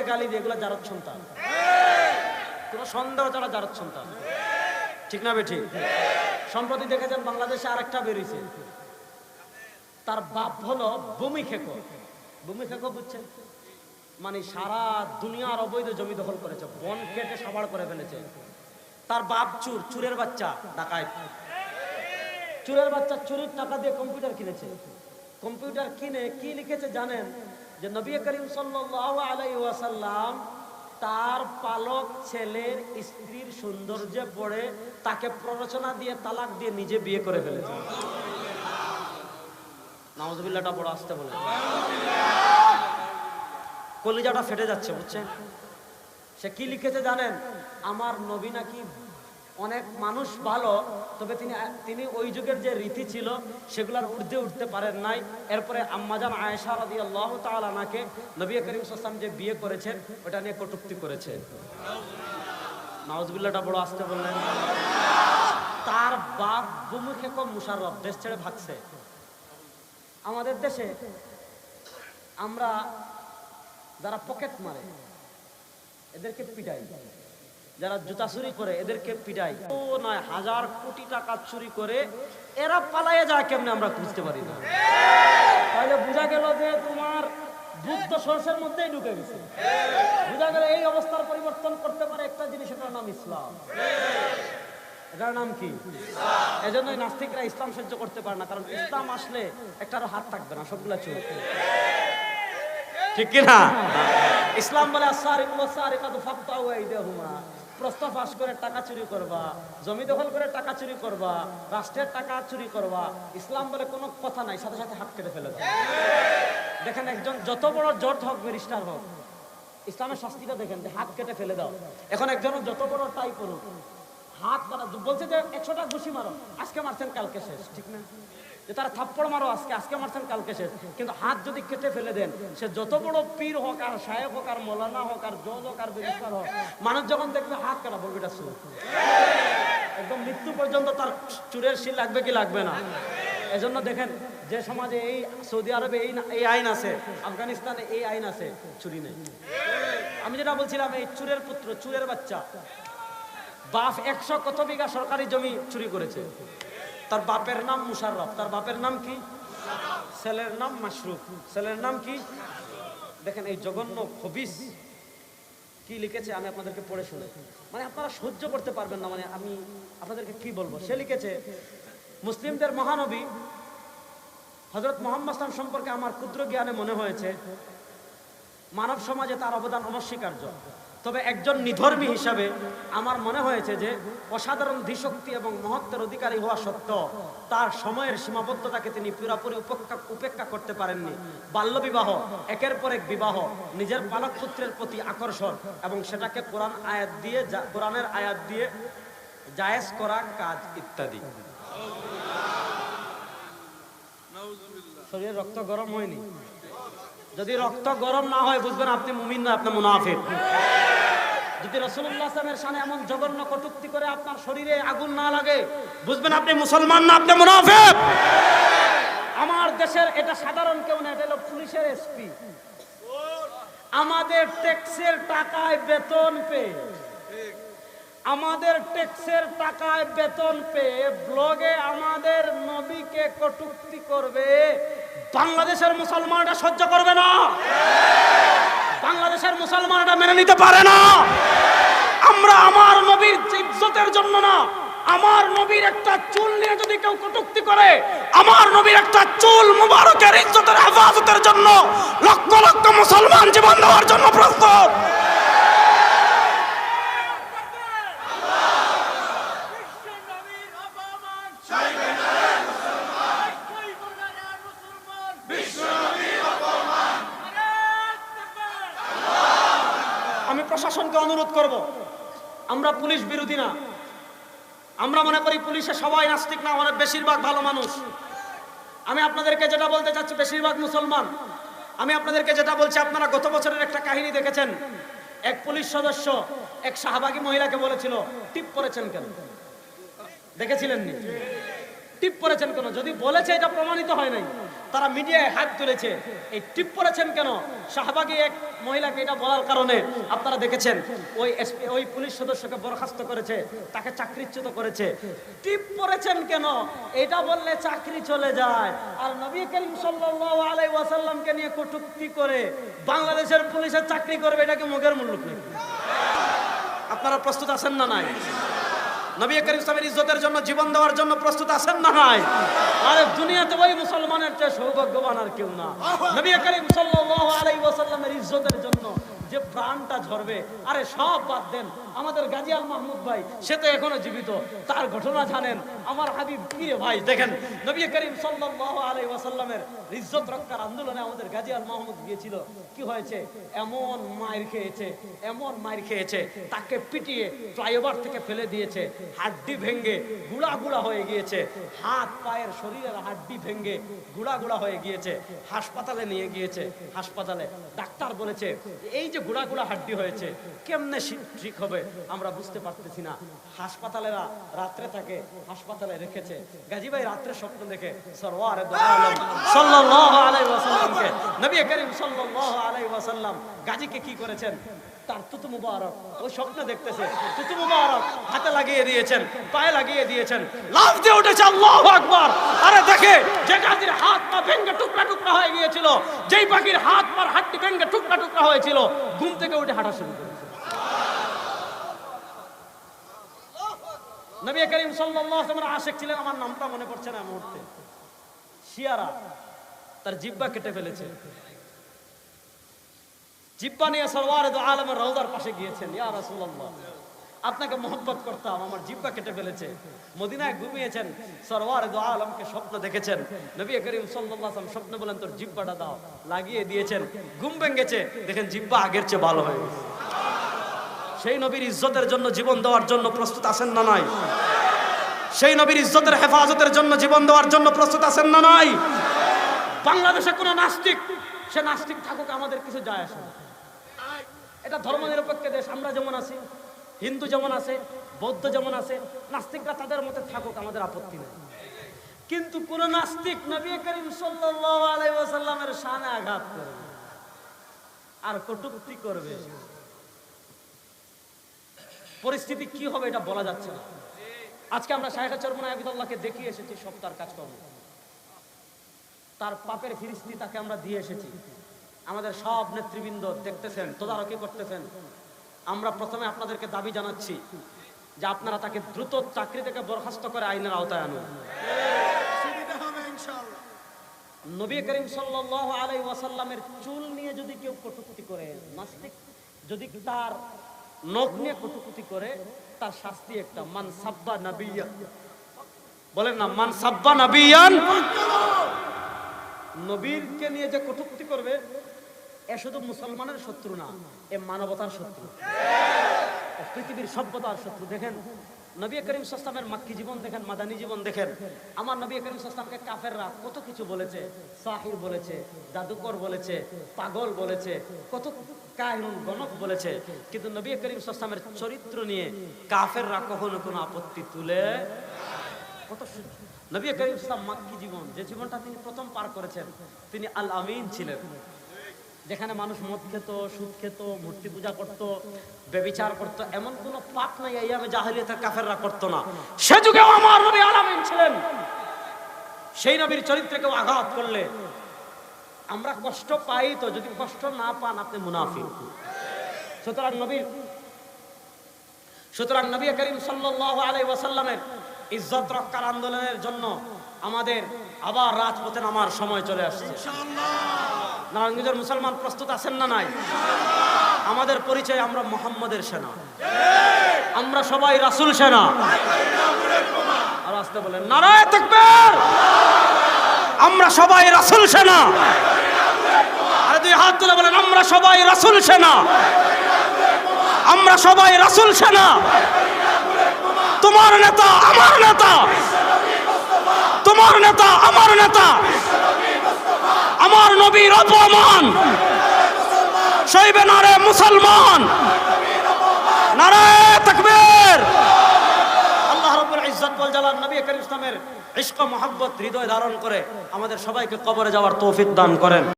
গালি দিয়ে, এগুলো জারদ সন্তান, কোনো সন্দেহ ছাড়া জারদ সন্তান, ঠিক না বেঠিক? সম্প্রতি দেখেছেন বাংলাদেশে আরেকটা বেরিয়েছে, তার বাপ হলো ভূমি খেকো। ভূমি খেকো বুঝছেন? মানে সারা দুনিয়ার অবৈধ জমি দখল করেছে, বন কেটে সাবাড় করে ফেলেছে। তার বাপ চুর, চুরের বাচ্চা, ডাকাত, চুরের বাচ্চা চুরির টাকা দিয়ে কম্পিউটার কিনেছে। কম্পিউটার কিনে কি লিখেছে জানেন? যে নবী করিম সাল্লাল্লাহু আলাইহি ওয়াসাল্লাম তার পালক ছেলের স্ত্রীর সৌন্দর্যে পড়ে তাকে প্ররোচনা দিয়ে তালাক দিয়ে নিজে বিয়ে করে ফেলেছে। নাউজুবিল্লাহটা বড় আসতে বলে, কলিজাটা ফেটে যাচ্ছে, বুঝছেন? সে কি লিখেছে জানেন? আমার নবী নাকি অনেক মানুষ ভালো, তবে তিনি ওই যুগের যে রীতি ছিল সেগুলোর ঊর্ধ্বে উঠতে পারেন নাই। এরপরে আম্মাজান আয়েশা রাদিয়াল্লাহু তাআলা আনহাকে নবী করিম সাল্লাল্লাহু আলাইহি ওয়াসাল্লাম যে বিয়ে করেছেন ওটা নিয়ে কটূক্তি করেছে। নাউজুবিল্লাহটা বড় আসতে বললেন। তার বাপ ভূমিকে কম মুশাররফ দেশ ছেড়ে ভাগছে। আমাদের দেশে আমরা যারা পকেট মারে এদেরকে পিটাই, যারা জুতা চুরি করে এদেরকে পিটাই। ও নয়, হাজার কোটি টাকা চুরি করে এরা পালাইয়া যায় কেমনে আমরা বুঝতে পারি না। তাহলে বোঝা গেল যে তোমার বুদ্ধ সরষের মধ্যেই ঢুকে গেছে। বোঝা গেল এই অবস্থার পরিবর্তন করতে পারে একটা জিনিস, এটার নাম ইসলাম। এটার নাম কি? এজন্যই নাস্তিকরা ইসলাম সহ্য করতে পারে না, কারণ ইসলাম আসলে একটারও হাত থাকবে না, সবগুলা চোর, ঠিক কিনা? ইসলাম বলে প্রশ্ন ফাঁস করে টাকা চুরি করবা, জমি দখল করে টাকা চুরি করবা, রাষ্ট্রের টাকা চুরি করবা, ইসলাম বলে কোনো কথা নাই, সাথে সাথে হাত কেটে ফেলে দাও। দেখেন একজন যত বড় জজ হোক, ব্যারিস্টার হোক, ইসলামের শাস্তিটা দেখেন যে হাত কেটে ফেলে দাও। এখন একজন যত বড় টাই করুক, হাত বলছে যে 100টা ঘুষি মারো, আজকে মারছেন কালকে শেষ, ঠিক না? যে তারা থাপ্পড় মারো আজকে মারছেন কালকে শেষ, কিন্তু হাত যদি কেটে ফেলে দেন, সে যত বড় পীর হোক আর শায়েখ হোক আর মৌলানা হোক আর জজ হোক আর ব্যারিস্টার হোক, মানুষ যখন দেখবে হাত কাটা বলবে এটা চোর। একদম মৃত্যু পর্যন্ত তার চুরের শিল লাগবে কি লাগবে না? এজন্য দেখেন যে সমাজে এই সৌদি আরবে এই আইন আছে, আফগানিস্তানে এই আইন আছে, চুরি নেই। আমি যেটা বলছিলাম, এই চুরের পুত্র, চুরের বাচ্চা, বাপ 100 কত বিঘা সরকারি জমি চুরি করেছে। তার বাপের নাম মুশাররফ, তার বাপের নাম কি? ছেলের নাম মাশরুফ, ছেলের নাম কি? দেখেন এই জঘন্য খবিস কি লিখেছে, আমি আপনাদেরকে পড়ে শুনে, মানে আপনারা সহ্য করতে পারবেন না, মানে আমি আপনাদেরকে কি বলবো। সে লিখেছে, মুসলিমদের মহানবী হযরত মুহাম্মদ সাল্লাল্লাহু আলাইহি ওয়াসাল্লাম সম্পর্কে আমার ক্ষুদ্র জ্ঞানে মনে হয়েছে মানব সমাজে তার অবদান অনস্বীকার্য, তবে একজন নিধর্মী হিসাবে আমার মনে হয়েছে যে অসাধারণ ধীশক্তি এবং মহত্বের অধিকারী হওয়া সত্ত্বেও তার সময়ের সীমাবদ্ধতাকে তিনি পুরোপুরি উপেক্ষা করতে পারেননি। বাল্যবিবাহ, একের পর এক বিবাহ, নিজের পালক পুত্রের প্রতি আকর্ষণ এবং সেটাকে কোরআনের আয়াত দিয়ে জায়েজ করা কাজ ইত্যাদি। শরীরে রক্ত গরম হয়নি? যদি রক্ত গরম না হয় বুঝবেন আপনি মুমিন না, আপনি মুনাফিক। যদি রাসূলুল্লাহ সাল্লাল্লাহু আলাইহি ওয়াসাল্লামের শানে এমন জঘন্য কটূক্তি করে আপনার শরীরে আগুন না লাগে, বুঝবেন আপনি মুসলমান না, আপনি মুনাফিক। আমার দেশের এটা সাধারণ কেউ না, এটা হলো পুলিশের এসপি। আমাদের ট্যাক্সের টাকায় বেতন পেয়ে, আমাদের ট্যাক্সের টাকায় বেতন পেয়ে ব্লগে আমাদের নবীকে কটূক্তি করবে, বাংলাদেশের মুসলমানরা সহ্য করবে না, বাংলাদেশের মুসলমানরা মেনে নিতে পারে না। আমরা আমার নবীর ইজ্জতের জন্য না, আমার নবীর একটা চুল নিয়ে যদি কেউ কটূক্তি করে, আমার নবীর একটা চুল মুবারকের ইজ্জতের হেফাজতের জন্য লক্ষ লক্ষ মুসলমান জীবন দেওয়ার জন্য প্রস্তুত। আমি প্রশাসনকে অনুরোধ করব, আমরা পুলিশ বিরোধী না, আমরা মনে করি পুলিশে সবাই নাস্তিক না, অনেক বেশিরভাগ ভালো মানুষ। আমি আপনাদেরকে যেটা বলতে চাচ্ছি, বেশিরভাগ মুসলমান। আমি আপনাদেরকে যেটা বলছি, আপনারা গত বছরের একটা কাহিনী দেখেছেন, এক পুলিশ সদস্য এক শাহবাগী মহিলাকে বলেছিল টিপ পরেছেন কেন, দেখেছিলেন নি? টিপ পরেছেন কেন? যদি বলেছে এটা প্রমাণিত হয় নাই, তারা মিডিয়ায় হাত তুলেছে। এই টিপ পড়েছেন কেন? শাহবাগী এক মহিলাকে এটা বলার কারণে আপনারা দেখেছেন ওই পুলিশ সদস্যকে বরখাস্ত করেছে, তাকে চাকরিচ্যুত করেছে। টিপ পড়েছেন কেন? এটা বললে চাকরি চলে যায়। আর নবী করিম সাল্লাল্লাহু আলাইহি ওয়াসাল্লামকে নিয়ে কটূক্তি করে বাংলাদেশের পুলিশের চাকরি করবে, এটা কি মুখের মুল্লুক নাকি? আপনারা প্রস্তুত আছেন না নাই? নবী করিম সাল্লাল্লাহু আলাইহি ইজ্জতের জন্য জীবন দেওয়ার জন্য প্রস্তুত আছেন না নাই? আরে দুনিয়াতে ওই মুসলমানের চেয়ে সৌভাগ্যবান আর কেউ না। নবী করিম সাল্লাল্লাহু আলাইহি ওয়াসাল্লামের ইজ্জতের জন্য যে প্রাণটা ঝরবে, আরে সব বাদ দেন। আমাদের গাজী আল মাহমুদ ভাই, সে তো এখনো জীবিত, তার ঘটনা জানেন। আমার হাবিব কি রে ভাই, দেখেন নবী করিম সাল্লাল্লাহু আলাইহি ওয়াসাল্লামের ইজ্জত রক্ষার আন্দোলনে আমাদের গাজী আল মাহমুদ গিয়েছিল। কি হয়েছে? এমন মাইর খেয়েছে, এমন মাইর খেয়েছে, তাকে পিটিয়ে ফ্লাইওভার থেকে ফেলে দিয়েছে, হাড্ডি ভেঙে গুড়া গুড়া হয়ে গিয়েছে, হাত পায়ের শরীরের হাড্ডি ভেঙে গুড়া গুড়া হয়ে গিয়েছে। হাসপাতালে নিয়ে গিয়েছে। হাসপাতালে ডাক্তার বলেছে এই যে গুড়া গুড়া হাড্ডি হয়েছে, কেমনে ঠিক হবে আমরা বুঝতে পারতেছি না। হাসপাতালেরা রাত্রে থাকে, হাসপাতালে রেখেছে। গাজী ভাই রাত্রে স্বপ্ন দেখে সরওয়ারে দো আলম সাল্লাল্লাহু আলাইহি ওয়াসাল্লামকে, নবী করিম সাল্লাল্লাহু আলাইহি ওয়াসাল্লাম গাজীকে কি করেছেন? তার তুতু মুবারক ওই স্বপ্ন দেখতেছে, তুতু মুবারক হাতে লাগিয়ে দিয়েছেন, পায়ে লাগিয়ে দিয়েছেন, লাফ দিয়ে উঠেছে আল্লাহু আকবার। আরে দেখে যে গাজীর হাত পা ভেঙে টুকরা টুকরা হয়ে গিয়েছিল, যেই পাখির হাত পা হাড্ডি ভেঙে টুকরা টুকরা হয়েছিল, ঘুম থেকে উঠে হাঁটা শুরু করেছে। নবী করিম সাল্লাল্লাহু আলাইহি ওয়াসাল্লামের আশিক ছিলেন, আমার নামটা মনে পড়ছে না মুহূর্তে, শিয়ারা তার জিহ্বা কেটে ফেলেছে। জিহ্বা নিয়ে সরওয়ারে দো আলমের রওজার পাশে গিয়েছেন, ইয়া রাসূলুল্লাহ আপনাকে মহব্বত করতাম, আমার জিহ্বা কেটে ফেলেছে। মদিনায় ঘুমিয়েছেন, সরওয়ারে দো আলমকে স্বপ্ন দেখেছেন। নবী করিম সাল্লাল্লাহু আলাইহি ওয়াসাল্লাম স্বপ্ন বলেন তোর জিহ্বাটা দাও, লাগিয়ে দিয়েছেন, ঘুম ভেঙেছে, দেখেন জিহ্বা আগের চেয়ে ভালো হয়ে গেছে। সেই নবীর ইজ্জতের জন্য জীবন দেওয়ার জন্য প্রস্তুত আছেন না নাই? সেই নবীর ইজ্জতের হেফাজতের জন্য জীবন দেওয়ার জন্য প্রস্তুত আছেন না নাই? বাংলাদেশে কোনো নাস্তিক, সে নাস্তিক থাকুক, আমাদের কিছু যায় আসে না। এটা ধর্মনিরপেক্ষ দেশ, আমরা যেমন আছি, হিন্দু যেমন আছে, বৌদ্ধ যেমন আছে, নাস্তিকরা তাদের মতে থাকুক, আমাদের আপত্তি নেই। কিন্তু কোন নাস্তিক নবী করিম সাল্লাল্লাহু আলাইহি ওয়াসাল্লামের শানে আঘাত করবে আর কটূক্তি করবে, পরিস্থিতি কি হবে এটা বলা যাচ্ছে না। আজকে আমরা শাইখ চরমুনা আবিদুল্লাহকে দেখিয়ে এসেছি সব তার কাজকর্ম, তার পাপের ফিরিস্তি তাকে আমরা দিয়ে এসেছি। আমাদের সব নেতৃবৃন্দ দেখতেছেন, তদারকি করতেছেন। আমরা প্রথমে আপনাদেরকে দাবি জানাচ্ছি যে আপনারা তাকে দ্রুত চাকরি থেকে বরখাস্ত করে আইনের আওতায় আনুন। নবী করিম সাল্লাল্লাহু আলাইহি ওয়াসাল্লামের চুল নিয়ে যদি কেউ কটূক্তি করে, নাস্তিক যদি তার নখ নিয়ে কটূক্তি করে, তার শাস্তি একটা, মান সাব্বা নাবিয়্যান, বলেন না মান সাব্বা নাবিয়্যান, নবীরকে নিয়ে যে কটূক্তি করবে এ শুধু মুসলমানের শত্রু না, এ মানবতার শত্রু, পৃথিবীর সভ্যতার শত্রু। দেখেন নবী করিম সাল্লাল্লাহু আলাইহি ওয়াসাল্লামের মাক্কি জীবন দেখেন, মাদানী জীবন দেখেন। আমার নবী করিম সাল্লাল্লাহু আলাইহি ওয়াসাল্লামকে কাফেররা কত কিছু বলেছে, সাহির বলেছে, জাদুকর বলেছে, পাগল বলেছে, কত কাহিনুন গণক বলেছে, কিন্তু নবী করিম সাল্লাল্লাহু আলাইহি ওয়াসাল্লামের চরিত্র নিয়ে কাফেররা কখনো কোনো আপত্তি তুলে। কত নবী করিম সাল্লাল্লাহু আলাইহি ওয়াসাল্লাম মাক্কি জীবন, যে জীবনটা তিনি প্রথম পার করেছেন, তিনি আল আমিন ছিলেন, যেখানে মানুষ মদ খেত, সুদ খেত, মূর্তি পূজা করত, ব্যভিচার করত, এমন কোন পাপ নাই আইয়ামে জাহেলিয়াতের কাফেররা করত না। সে যুগেও আমার নবী আল আমিন ছিলেন। সেই নবীর চরিত্রে কেউ আঘাত করলে আমরা কষ্ট পাই, তো যদি কষ্ট না পান আপনি মুনাফিক। সুতরাং নবী করিম সাল্লাল্লাহু আলাইহি ওয়াসাল্লামের ইজ্জত রক্ষার আন্দোলনের জন্য আমাদের আবার রাজপথে নামার সময় চলে আসছে ইনশাআল্লাহ। নারায়ণগঞ্জের মুসলমান প্রস্তুত আছেন না নাই? আমাদের পরিচয়, আমরা মুহাম্মাদের সেনা, আমরা সবাই রাসূল সেনা। আর আসতে বলেন নারায়ে তাকবীর, আমরা সবাই রাসূল সেনা। আর দুই হাত তুলে বলেন আমরা সবাই রাসূল সেনা, আমরা সবাই রাসূল সেনা। তোমার নেতা আমার নেতা, তোমার নেতা আমার নেতা, আমার নবীর অপমান সইবে না রে মুসলমান। নারায়ে তাকবীর। আল্লাহ রাব্বুল ইজ্জত ওয়াল জালাল নবী করিম ইসলামের ইশক ও মহব্বত হৃদয় ধারণ করে আমাদের সবাইকে কবরে যাওয়ার তৌফিক দান করেন।